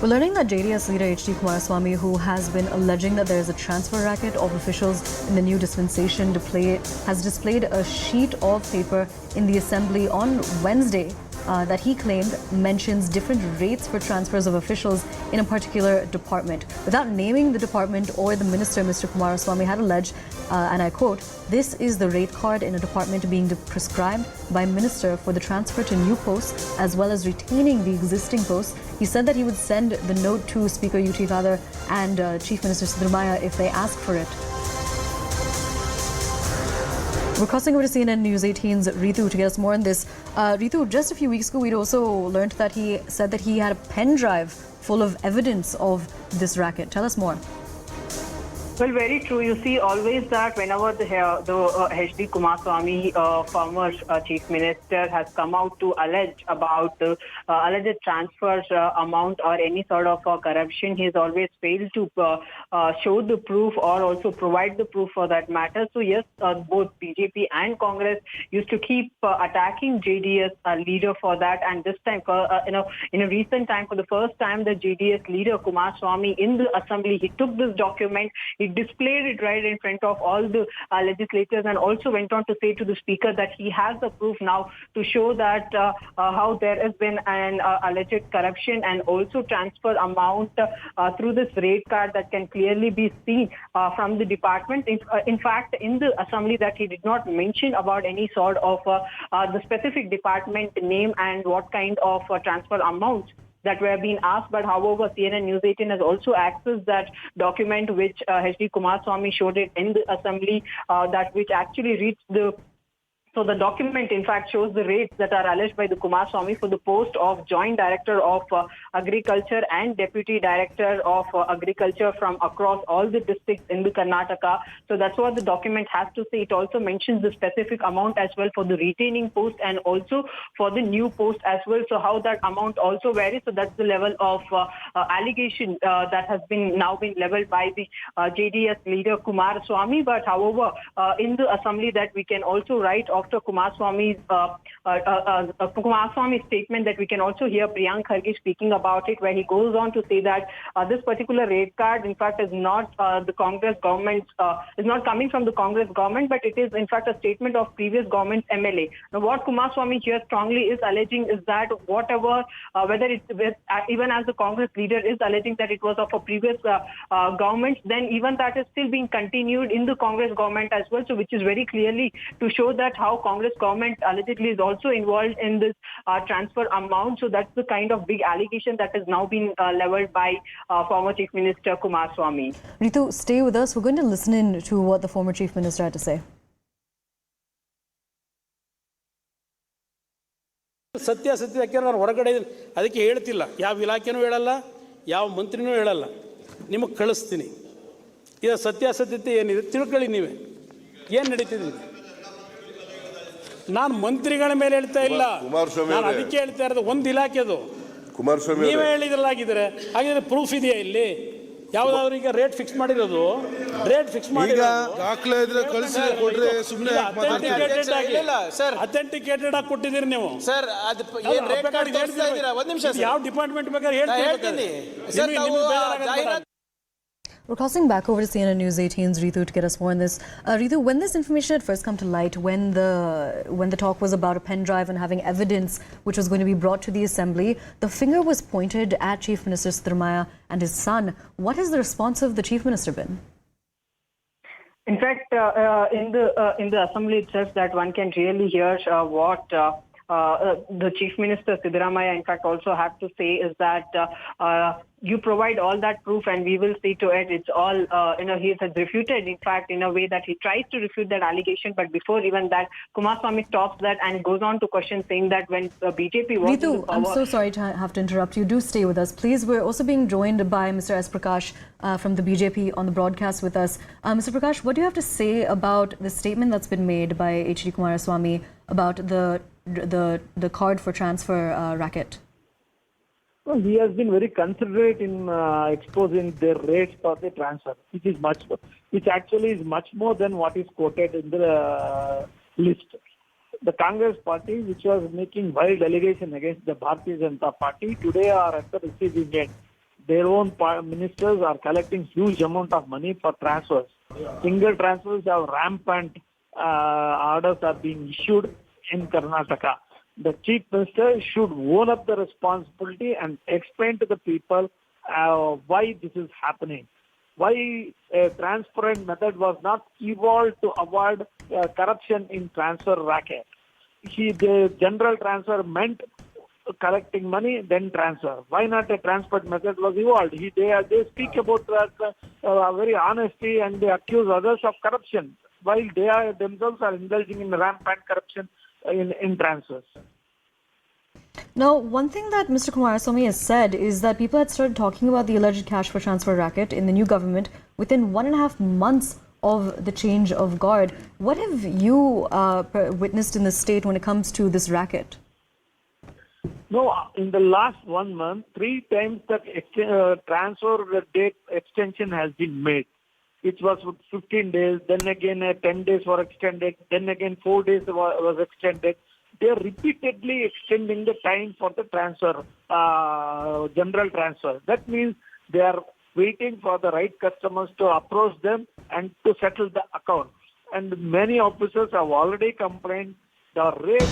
We're learning that JDS Leader HD Kumaraswamy, who has been alleging that there is a transfer racket of officials in the new dispensation, has displayed a sheet of paper in the Assembly on Wednesday that he claimed mentions different rates for transfers of officials in a particular department. Without naming the department or the minister, Mr. Kumaraswamy had alleged, and I quote, "This is the rate card in a department being prescribed by minister for the transfer to new posts as well as retaining the existing posts." He said that he would send the note to Speaker UT Khadar and Chief Minister siddaramaiah if they ask for it. We're crossing over to CNN News 18's Ritu to get us more on this. Ritu, just a few weeks ago, we'd also learned that he said that he had a pen drive full of evidence of this racket. Tell us more. Well, very true. You see always that whenever the HD Kumaraswamy, former Chief Minister, has come out to allege about alleged transfers amount or any sort of corruption, he has always failed to show the proof or also provide the proof for that matter. So yes, both BJP and Congress used to keep attacking JDS leader for that. And this time, in a recent time, for the first time, the JDS leader Kumaraswamy in the Assembly, he took this document, he displayed it right in front of all the legislators, and also went on to say to the speaker that he has the proof now to show that how there has been an alleged corruption and also transfer amount through this rate card that can clearly be seen from the department. In fact, in the Assembly, that he did not mention about any sort of the specific department name and what kind of transfer amounts that were being asked. But however, CNN News 18 has also accessed that document which HD Kumaraswamy showed it in the Assembly, that which actually reached the... So the document, in fact, shows the rates that are alleged by the Kumaraswamy for the post of Joint Director of Agriculture and Deputy Director of Agriculture from across all the districts in the Karnataka. So that's what the document has to say. It also mentions the specific amount as well for the retaining post and also for the new post as well. So how that amount also varies. So that's the level of allegation that has now been leveled by the JDS leader Kumaraswamy. But however, in the Assembly, that we can also write after Kumaraswamy's statement, that we can also hear Priyank Kharge speaking about it, where he goes on to say that this particular rate card, in fact, is not the Congress government, is not coming from the Congress government, but it is, in fact, a statement of previous government's MLA. Now, what Kumaraswamy here strongly is alleging is that whatever, whether it's even as the Congress leader is alleging that it was of a previous government, then even that is still being continued in the Congress government as well. So, which is very clearly to show that how Congress government allegedly is also involved in this transfer amount. So that's the kind of big allegation that has now been leveled by former Chief Minister Kumaraswamy. Ritu, stay with us. We're going to listen in to what the former Chief Minister had to say. ಸತ್ಯಾಸತ್ಯಕ್ಕೆ ನಾನು ಹೊರಗಡೆ ಅದಕ್ಕೆ ಹೇಳ್ತಿಲ್ಲ, ಯಾವ ಇಲಾಖೆನೂ ಹೇಳಲ್ಲ, ಯಾವ ಮಂತ್ರಿನೂ ಹೇಳಲ್ಲ, ನಿಮಗೆ ಕಳಿಸ್ತೀನಿ. ಇದು ಸತ್ಯಾಸತ್ಯತೆ ಏನಿದೆ ತಿಳ್ಕೊಳ್ಳಿ. ನೀವೇ ಏನು ನಡೀತಿದೆ? ನಾನು ಮಂತ್ರಿಗಳ ಮೇಲೆ ಹೇಳ್ತಾ ಇಲ್ಲ, ನಾನು ಅದಕ್ಕೆ ಹೇಳ್ತಾ ಇರೋದು ಒಂದು ಇಲಾಖೆದು. ನೀವೇ ಹೇಳಿದ್ರಲ್ಲಾಗಿದ್ರೆ ಹಾಗಿದ್ರೆ ಪ್ರೂಫ್ ಇದೆಯಾ ಇಲ್ಲಿ? ಯಾವ್ದಾದ್ರು ಈಗ ರೇಟ್ ಫಿಕ್ಸ್ ಮಾಡಿರೋದು, ರೇಟ್ ಫಿಕ್ಸ್ ಮಾಡಿ ದಾಖಲೆ ಇದ್ರೆ ಕಳಿಸಿ ಕೊಡ್ರಿ, ಸುಮ್ಮನೆ ಅಥೆಂಟಿಕೇಟೆಡ್ ಆಗಿ ಕೊಟ್ಟಿದ್ದೀರಿ ನೀವು ಸರ್. ಅದು ಏನು ರೇಟ್ ಕಾರ್ಡ್ ತೋರಿಸ್ತಾ ಇದ್ದೀರಾ? ಒಂದು ನಿಮಿಷ, ಯಾವ ಡಿಪಾರ್ಟ್ಮೆಂಟ್ ಬೇಕಾದ್ರೆ ಹೇಳ್ತೀನಿ sir. We're crossing back over to CNN News 18's Ritu to get us more on this. Ritu, when this information had first come to light, when the talk was about a pen drive and having evidence which was going to be brought to the Assembly, the finger was pointed at Chief Minister siddaramaiah and his son. What has the response of the Chief Minister been? In fact, in the Assembly itself, that one can really hear what the Chief Minister siddaramaiah, in fact, also have to say is that you provide all that proof and we will see to it. It's all, he has refuted, in fact, in a way that he tries to refute that allegation. But before even that, Kumaraswamy stops that and goes on to question, saying that when BJP was Ritu, in the power... I'm so sorry to have to interrupt you. Do stay with us, please. We're also being joined by Mr. S. Prakash from the BJP on the broadcast with us. Mr. Prakash, what do you have to say about the statement that's been made by HD Kumaraswamy about the card for transfer racket? Well, he has been very considerate in exposing their rates for the transfer, which actually is much more than what is quoted in the list. The Congress party, which was making wild allegation against the Bharatiya Janata Party, today are at the receiving end. their own ministers are collecting huge amount of money for transfers. Single transfers are rampant. Orders are being issued in Karnataka. The chief minister should own up the responsibility and explain to the people why this is happening. Why a transparent method was not evolved to avoid corruption in transfer racket. The general transfer meant collecting money, then transfer. Why not a transparent method was evolved? They speak about that very honesty and they accuse others of corruption, while they themselves are indulging in rampant corruption in transfers. Now, one thing that Mr. Kumaraswamy has said is that people had started talking about the alleged cash for transfer racket in the new government within 1.5 months of the change of guard. What have you witnessed in the state when it comes to this racket? No, in the last 1 month, 3 times the transfer date extension has been made. It was 15 days, then again 10 days were extended, then again 4 days was extended. They are repeatedly extending the time for the transfer, general transfer. That means they are waiting for the right customers to approach them and to settle the account. And many officers have already complained the rate